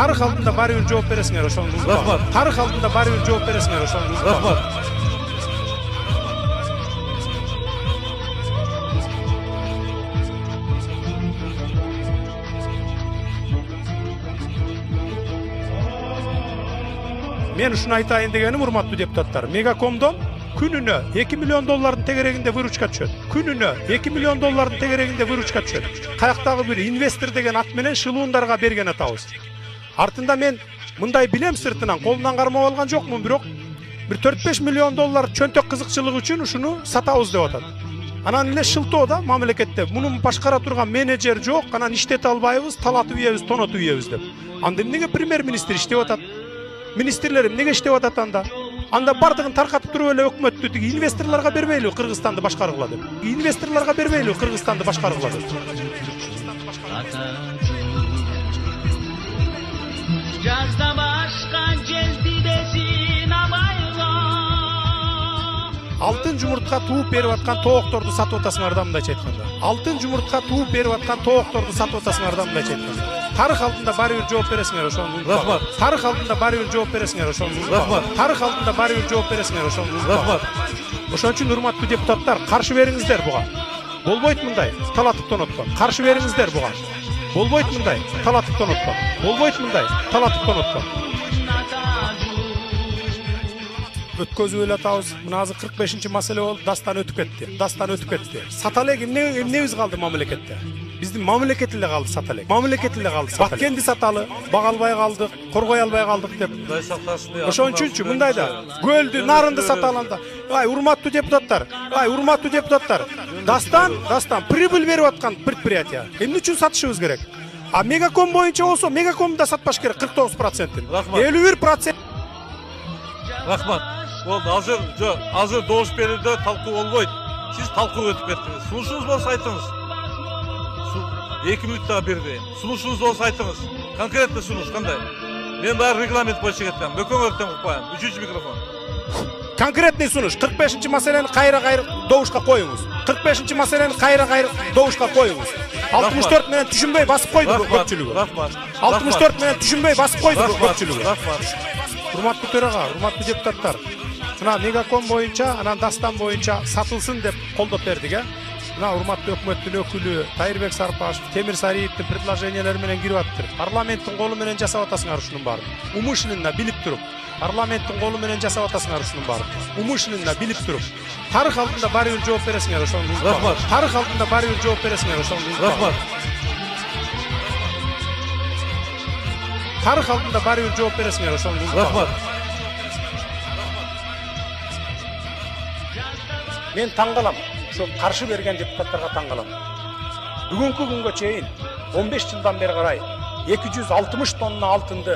Тарых алдында баары бир жооп бересиңер, ошону унутпаңдар. Рахмат. Тарых алдында баары бир жооп бересиңер, ошону унутпаңдар. Рахмат. Мен ушуну айтайын дегеним, урматтуу депутаттар, Мегакомдон күнүнө 2 миллион доллардын тегерегинде выручка түшөт. Күнүнө 2 миллион доллардын тегерегинде выручка түшөт. Каяктагы бир инвестор деген ат менен шылуундарга берген атабыз. Артында мен мындай билем сыртынан, колунан кармап алган жокмун, бирок бир 4-5 миллион доллар чөнтөк кызыкчылык үчүн ушуну сатабыз деп атат. Анан эле шылтоодо мамлекетте мунун башкара турган менеджер жок, анан иштете албайбыз, талатып ийебиз, тонотуп ийебиз деп. Анда эмнеге премьер-министр иштеп атат? Министрлер эмнеге иштеп атат анда? Анда бардыгын таркатып туруп эле өкмөттү тиги инвесторлорго бербейлби Кыргызстанды башкаргыла деп. Инвесторлорго бербейлби Кыргызстанды башкаргыла деп. Жазда башкан желтидесин абайла. Алтын жумуртка тууп берип аткан тоокторду сатып атасыңар да мындайча айтканда. Алтын жумуртка тууп берип аткан тоокторду сатып атасыңар да мындайча айтканда. Тарых алдында баары бир жооп бересиңер, ошону унутпаңдар. Рахмат. Тарых алдында баары бир жооп бересиңер, ошону унутпаңдар. Рахмат. Тарых алдында баары бир жооп бересиңер, ошону унутпаңдар. Рахмат. Ошон үчүн урматтуу депутаттар, каршы бериңиздер буга. Болбойт мындай талатып тоноткон. Каршы бериңиздер буга. Болбойт мындай талатып тоноткон. Болбойт мындай талатып тоноткон. Өткөзүп эле атабыз. Мына азыр 45-маселе болду, дастан өтүп кетти. Дастан өтүп кетти. Саталек эмнебиз калды мамлекетте? Биздин мамлекет эле калды саталек. Мамлекет эле калды саталек. Баткенди саталы, бага албай калдык, коргой албай калдык деп. Кудай сактасын деп. Ошон үчүнчү мындай да көлдү, нарынды саталанда. Ай, урматтуу депутаттар. Ай, урматтуу депутаттар. Дастан прибыль берип аткан предприятие. Эмне үчүн сатышыбыз керек? А Мегаком боюнча болсо, Мегакомду да сатпаш керек 49%. Рахмат. 51%. Рахмат. Болду. Азыр добуш берүүдө талкуу болбойт. Сиз талкуу өтүп кеттиңиз. Сунушуңуз болсо айтыңыз. 2 минутта берди. Сунушуңуз болсо айтыңыз. Конкретно сунуш кандай? Мен баары регламент боюнча кетем. Бөкөңөрдөн укпайм. 3-үчү микрофон. Конкретный сунуш. 45-маселени кайра добушка коюңуз. 45-маселени кайра добушка коюңуз. 64 менен түшүнбөй басып койду көпчүлүгү. Рахмат. 64 менен түшүнбөй басып койду көпчүлүгү. Рахмат. Урматтуу төрага, урматтуу депутаттар. Мына Мегаком боюнча, анан Дастан боюнча сатылсын деп колдоп бердик, э? Мына урматтуу өкмөттүн өкүлү Тайырбек Сарпашев, Темир Сариевдин предложениялары менен кирип атыптыр. Парламенттин колу менен жасап атасыңар ушунун баарын. Умышленно билип туруп, парламенттин колу менен жасап атасыңар ушунун баарын. Умышленно билип туруп. Тарых алдында баары бир жооп бересиңер, ошону унутпаңдар. Рахмат. Тарых алдында баары бир жооп бересиңер, ошону унутпаңдар. Рахмат. Тарых алдында баары бир жооп бересиңер, ошону унутпаңдар. Рахмат. Мен таң калам. Ошо каршы берген депутаттарга таң калам. Бүгүнкү күнгө чейин 15 жылдан бери карай 260 тонна алтынды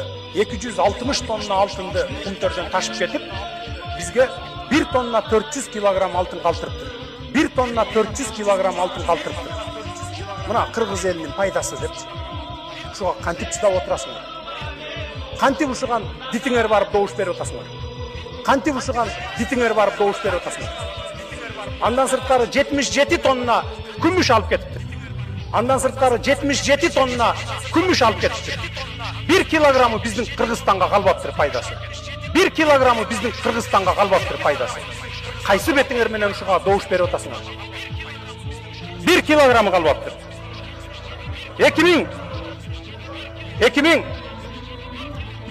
кумтөрдөн ташып кетип, бизге 1 тонна 400 килограмм алтын калтырыптыр. 1 тонна 400 килограмм алтын калтырыптыр. Мына кыргыз элинин пайдасы деп. Ушуга кантип чыдап отурасыңар? Кантип ушуган дитиңер барып добуш берип атасыңар? Кантип ушуган дитиңер барып добуш берип атасыңар? Андан сырткары 77 тонна күмүш алып кетиптир. Андан сырткары 77 тонна күмүш алып кетиптир. 1 килограммы биздин Кыргызстанга калбаптыр пайдасы. 1 килограммы биздин Кыргызстанга калбаптыр пайдасы. Кайсы бетиңер менен ушуга добуш берип атасыңар? 1 килограммы калбаптыр. 2000.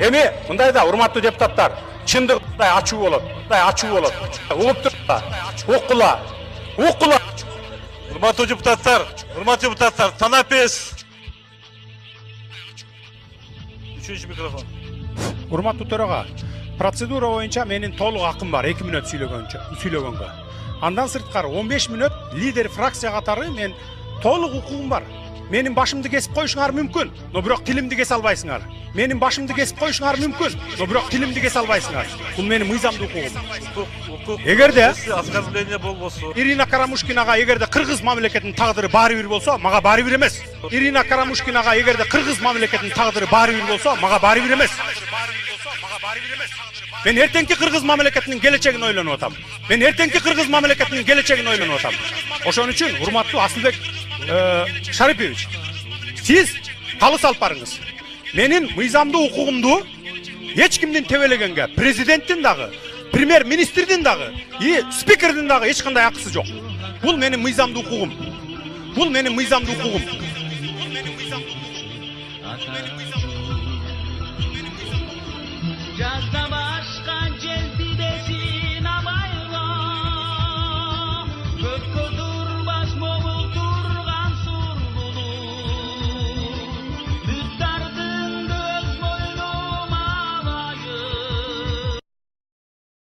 Эми мындай да урматтуу депутаттар, чындык мындай ачуу болот. Угуп туруп, укула. Урматтуу депутаттар, танапес. 3-үчү микрофон. Урматтуу төрага, процедура боюнча менин толук акым бар 2 мүнөт сүйлөгөнгө. Андан сырткары 15 мүнөт лидер фракция катары мен толук укугум бар. Менин башымды кесип коюшуңар мүмкүн, но бирок тилимди кесе албайсыңар. Менин башымды кесип коюшуңар мүмкүн, но бирок тилимди кесе албайсыңар. Бул менин мыйзамдуу укугум. Эгерде оскорбление болбосо, Ирина Карамушкинага эгерде кыргыз мамлекетинин тагдыры баары бир болсо, мага баары бир эмес. Ирина Карамушкинага эгерде кыргыз мамлекетинин тагдыры баары бир болсо, мага баары бир эмес. Мен эртеңки кыргыз мамлекетинин келечегин ойлонуп атам. Ошон үчүн урматтуу Асылбек Шарипевич, сиз калы салып барыңыз. Менин мыйзамдуу укугумду эч кимдин тебелегенге, президенттин дагы, премьер-министрдин дагы, спикердин дагы эч кандай акысы жок. Бул менин мыйзамдуу укугум. Бул менин мыйзамдуу укугум. Ата